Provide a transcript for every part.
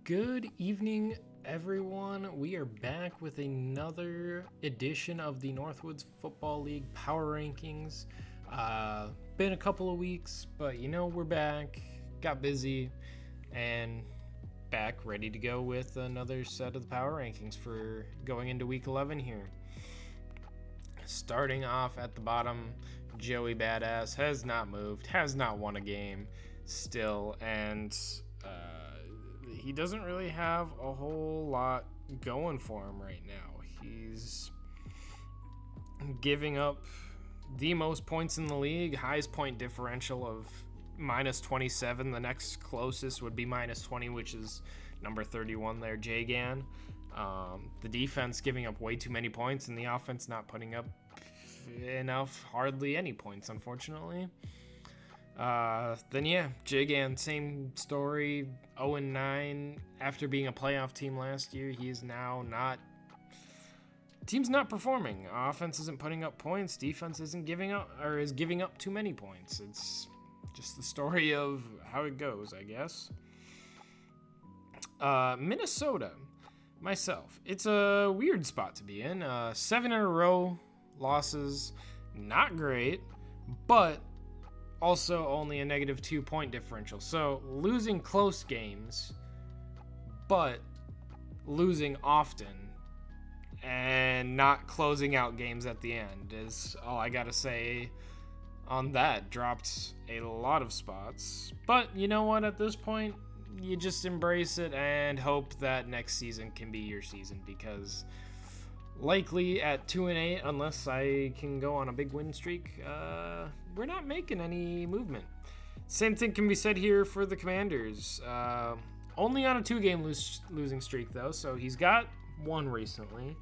Good evening, everyone. We are back with another edition of the Northwoods Football League Power Rankings. Been a couple of weeks, but we're back. Got busy and back ready to go with another set of the Power Rankings for going into Week 11 here. Starting off at the bottom, Joey Badass has not moved, has not won a game still, and he doesn't really have a whole lot going for him right now. He's giving up the most points in the league, highest point differential of minus 27. The next closest would be minus 20, which is number 31 there, Jagan. The defense giving up way too many points, and the offense not putting up enough, hardly any points, unfortunately. Jagan, same story, 0-9. After being a playoff team last year, he's now not. Team's not performing. Offense isn't putting up points. Defense isn't giving up, or is giving up too many points. It's just the story of how it goes, I guess. Minnesota, myself. It's a weird spot to be in. 7 in a row losses, not great, but also only a negative 2 point differential. So losing close games, but losing often and not closing out games at the end is all I gotta say on that. Dropped a lot of spots, but you know what, at this point you just embrace it and hope that next season can be your season, because likely at 2-8, unless I can go on a big win streak, we're not making any movement. Same thing can be said here for the Commanders. Only on a 2-game losing streak, though, so he's got one recently.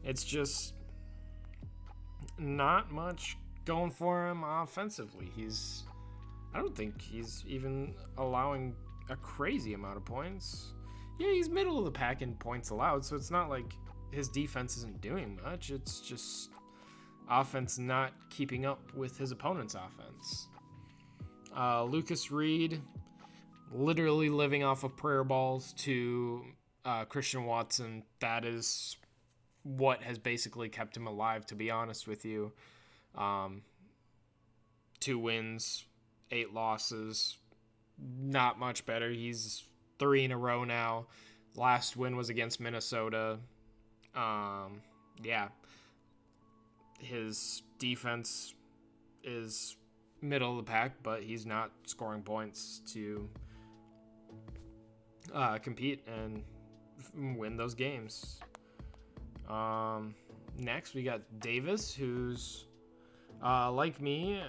It's just not much going for him offensively. I don't think he's even allowing a crazy amount of points. Yeah, he's middle of the pack in points allowed, so it's not like his defense isn't doing much. It's just offense not keeping up with his opponent's offense. Lucas Reed, literally living off of prayer balls to Christian Watson. That is what has basically kept him alive, to be honest with you. 2 wins, 8 losses. Not much better. He's 3 in a row now. Last win was against Minnesota. His defense is middle of the pack, but he's not scoring points to compete and win those games. Next, we got Davis, who's like me,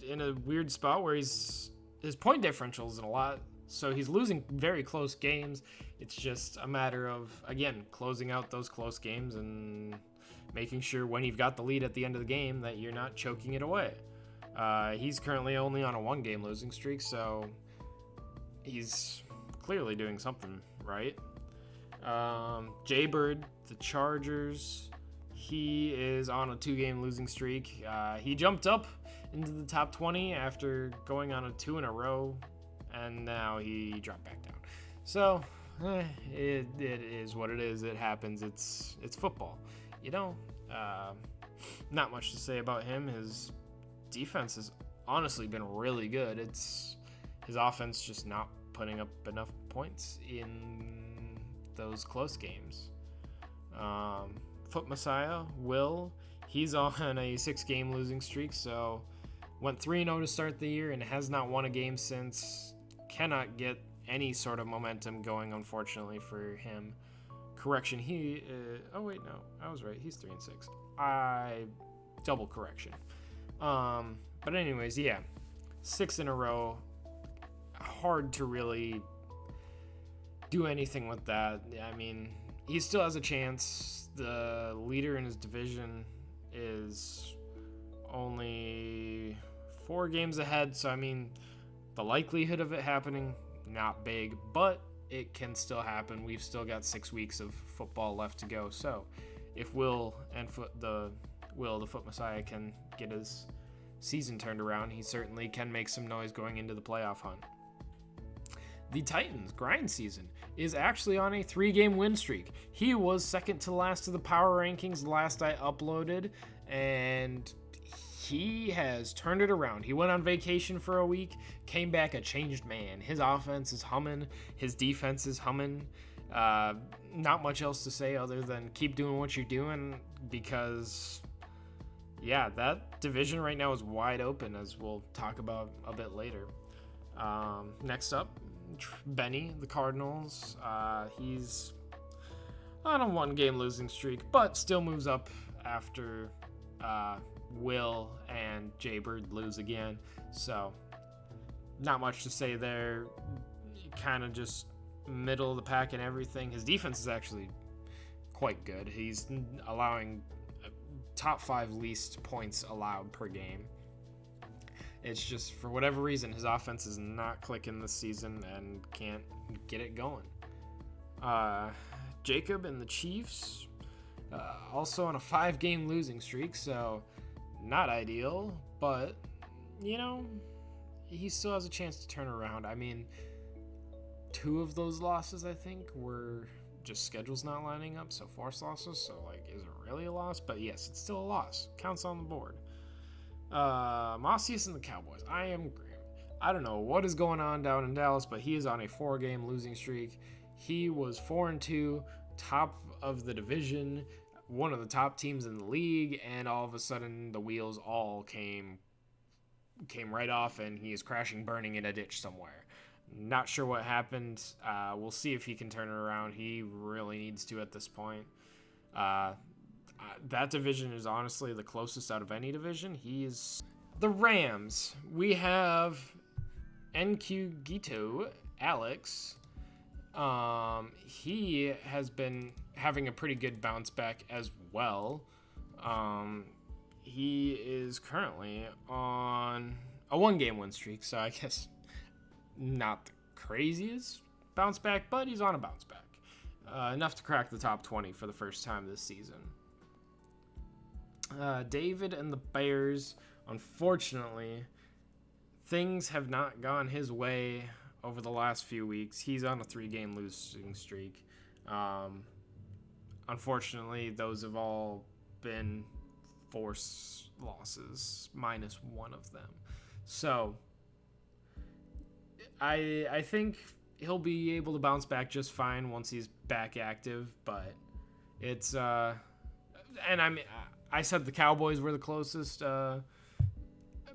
in a weird spot where his point differential isn't a lot, so he's losing very close games. It's just a matter of, again, closing out those close games and making sure when you've got the lead at the end of the game that you're not choking it away. He's currently only on a 1-game losing streak, so he's clearly doing something right. Jaybird, the Chargers, he is on a 2-game losing streak. He jumped up into the top 20 after going on a 2 in a row, and now he dropped back down. So it is what it is. It happens. It's football. Not much to say about him. His defense has honestly been really good. It's his offense just not putting up enough points in those close games. Foot Messiah, Will, he's on a 6-game losing streak, so went 3-0 to start the year and has not won a game since. Cannot get any sort of momentum going, unfortunately, for him. Correction, oh wait, no, I was right. He's 3-6. Double correction. But anyways, yeah, 6 in a row. Hard to really do anything with that. I mean, he still has a chance. The leader in his division is only 4 games ahead, so I mean, the likelihood of it happening, not big, but it can still happen. We've still got 6 weeks of football left to go, so if Will and the Foot Messiah can get his season turned around, he certainly can make some noise going into the playoff hunt. The Titans' grind season is actually on a 3-game win streak. He was second to last to the power rankings last I uploaded, and he has turned it around. He went on vacation for a week, came back a changed man. His offense is humming, his defense is humming. Not much else to say other than keep doing what you're doing, because yeah, that division right now is wide open, as we'll talk about a bit later. Next up, Benny, the Cardinals. He's on a 1-game losing streak, but still moves up after Will and Jaybird lose again. So not much to say there. Kind of just middle of the pack and everything. His defense is actually quite good. He's allowing top 5 least points allowed per game. It's just, for whatever reason, his offense is not clicking this season and can't get it going. Jacob and the Chiefs, also on a 5-game losing streak, so not ideal, but, you know, he still has a chance to turn around. I mean, 2 of those losses, I think, were just schedules not lining up, so forced losses, so, like, is it really a loss? But yes, it's still a loss. Counts on the board. Mossius and the Cowboys. I don't know what is going on down in Dallas, but he is on a 4-game losing streak. He was 4-2, top of the division, one of the top teams in the league, and all of a sudden the wheels all came right off, and he is crashing, burning in a ditch somewhere. Not sure what happened. We'll see if he can turn it around. He really needs to at this point. That division is honestly the closest out of any division. He's the Rams. We have NQ Gito, Alex. He has been having a pretty good bounce back as well. He is currently on a 1-game win streak, so I guess not the craziest bounce back, but he's on a bounce back. Enough to crack the top 20 for the first time this season. David and the Bears, unfortunately, things have not gone his way over the last few weeks. He's on a 3-game losing streak. Unfortunately, those have all been forced losses, minus 1 of them. So I think he'll be able to bounce back just fine once he's back active, but it's and I said the Cowboys were the closest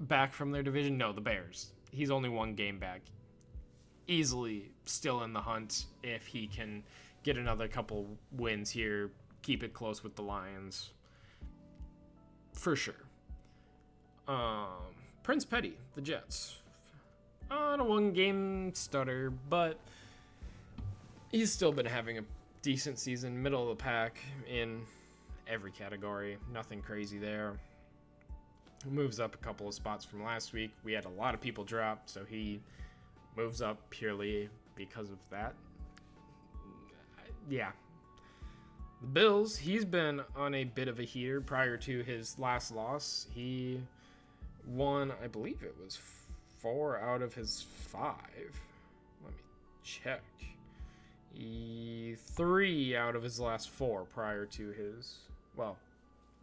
back from their division. No, the Bears. He's only 1 game back. Easily still in the hunt if he can get another couple wins here, keep it close with the Lions. For sure. Prince Petty, the Jets. On a 1-game stutter, but he's still been having a decent season, middle of the pack in every category. Nothing crazy there. Moves up a couple of spots from last week. We had a lot of people drop, so he moves up purely because of that. Yeah. The Bills, he's been on a bit of a heater prior to his last loss. He won, I believe it was 4 out of his 5. Let me check. 3 out of his last 4 prior to his, well,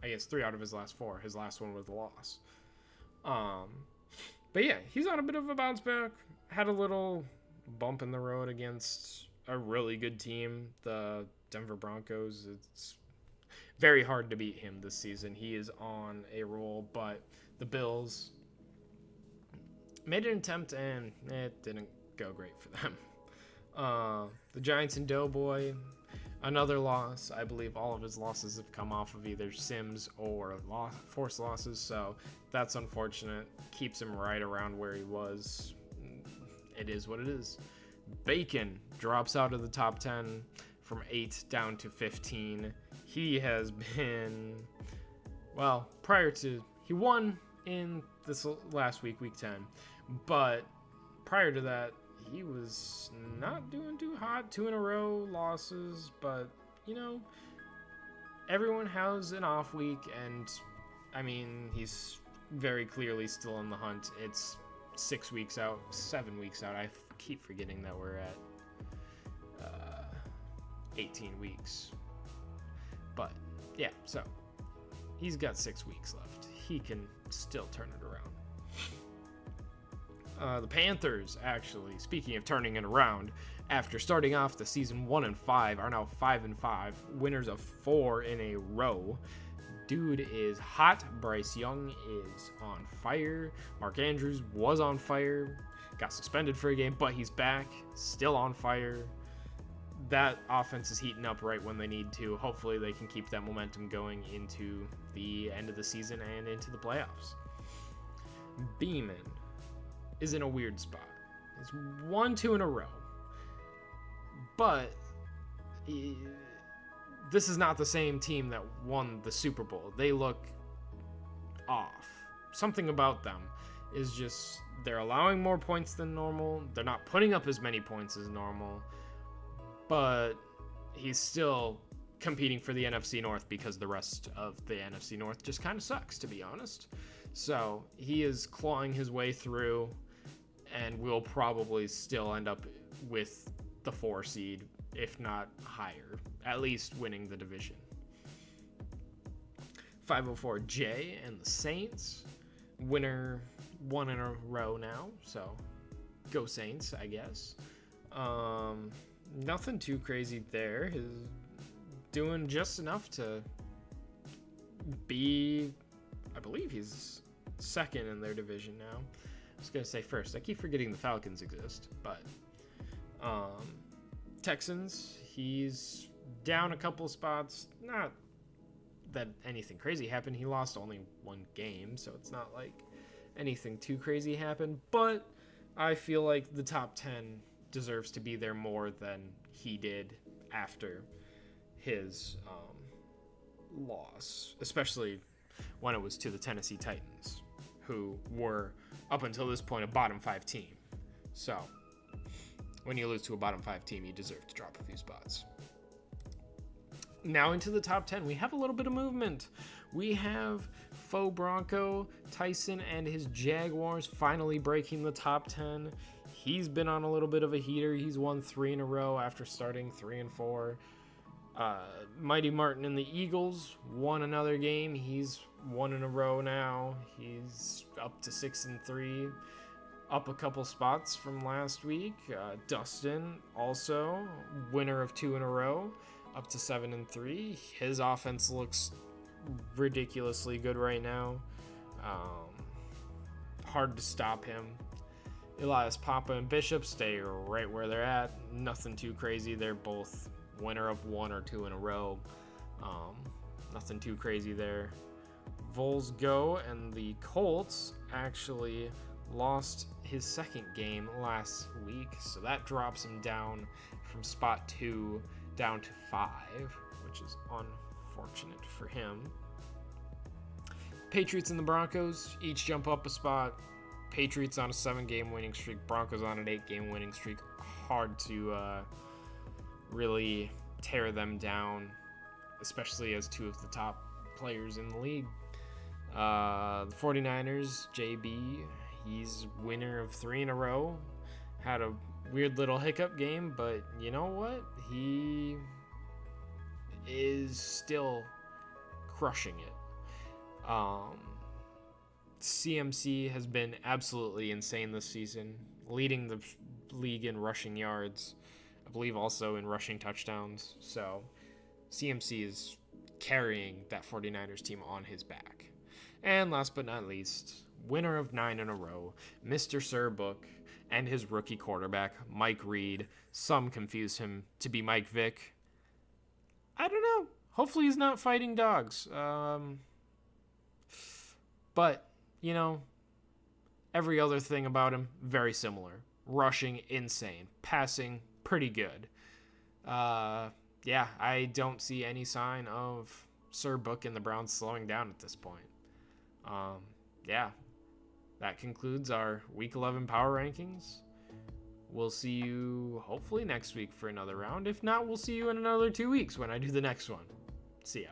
I guess 3 out of his last 4. His last one was a loss. But yeah, he's on a bit of a bounce back. Had a little bump in the road against a really good team, the Denver Broncos. It's very hard to beat him this season. He is on a roll, but the Bills made an attempt, and it didn't go great for them. The Giants and Doughboy, another loss. I believe all of his losses have come off of either sims or forced losses, so that's unfortunate. Keeps him right around where he was. It is what it is. Bacon drops out of the top 10 from 8 down to 15. He has been, well, he won in this last week, week 10, but prior to that, he was not doing too hot. 2 in a row losses, but, you know, everyone has an off week, and, I mean, he's very clearly still in the hunt. It's 6 weeks out, 7 weeks out. I keep forgetting that we're at 18 weeks. But yeah, so he's got 6 weeks left. He can still turn it around. The Panthers, actually, speaking of turning it around, after starting off the season 1-5, are now 5-5, winners of 4 in a row. Dude is hot. Bryce Young is on fire. Mark Andrews was on fire. Got suspended for a game, but he's back. Still on fire. That offense is heating up right when they need to. Hopefully they can keep that momentum going into the end of the season and into the playoffs. Beeman is in a weird spot. He's 1-2 in a row. But this is not the same team that won the Super Bowl. They look off. Something about them is just they're allowing more points than normal. They're not putting up as many points as normal. But he's still competing for the NFC North because the rest of the NFC North just kind of sucks, to be honest. So he is clawing his way through and will probably still end up with the 4 seed, if not higher, at least winning the division. 504J and the Saints, winner 1 in a row now, so go Saints, I guess. Nothing too crazy there. He's doing just enough to be, I believe he's second in their division now. I was going to say first. I keep forgetting the Falcons exist, but Texans, he's down a couple spots. Not that anything crazy happened. He lost only 1 game, so it's not like anything too crazy happened, but I feel like the top 10 deserves to be there more than he did after his loss, especially when it was to the Tennessee Titans, who were, up until this point, a bottom 5 team. So when you lose to a bottom 5 team, you deserve to drop a few spots. Now into the top 10, we have a little bit of movement. We have Faux Bronco, Tyson, and his Jaguars finally breaking the top 10. He's been on a little bit of a heater. He's won 3 in a row after starting 3-4. Mighty Martin and the Eagles won another game. He's 1 in a row now. He's up to 6-3, up a couple spots from last week. Dustin, also winner of 2 in a row, up to 7-3. His offense looks ridiculously good right now. Hard to stop him. Elias Papa and Bishop stay right where they're at. Nothing too crazy. They're both winner of 1 or 2 in a row. Nothing too crazy there. Vols go, and the Colts actually lost his second game last week, so that drops him down from spot 2 down to 5, which is unfortunate for him. Patriots and the Broncos each jump up a spot. Patriots on a 7-game winning streak, Broncos on an 8-game winning streak. Hard to really tear them down, especially as 2 of the top players in the league. The 49ers, JB, he's winner of 3 in a row. Had a weird little hiccup game, but you know what? He is still crushing it. CMC has been absolutely insane this season, leading the league in rushing yards, I believe also in rushing touchdowns. So CMC is carrying that 49ers team on his back. And last but not least, winner of 9 in a row, Mr. Sirbook, and his rookie quarterback, Mike Reed. Some confuse him to be Mike Vick. I don't know. Hopefully he's not fighting dogs. But, you know, every other thing about him, very similar. Rushing, insane. Passing, pretty good. Yeah, I don't see any sign of Sirbook and the Browns slowing down at this point. Yeah, that concludes our Week 11 Power Rankings. We'll see you hopefully next week for another round. If not, we'll see you in another 2 weeks when I do the next one. See ya.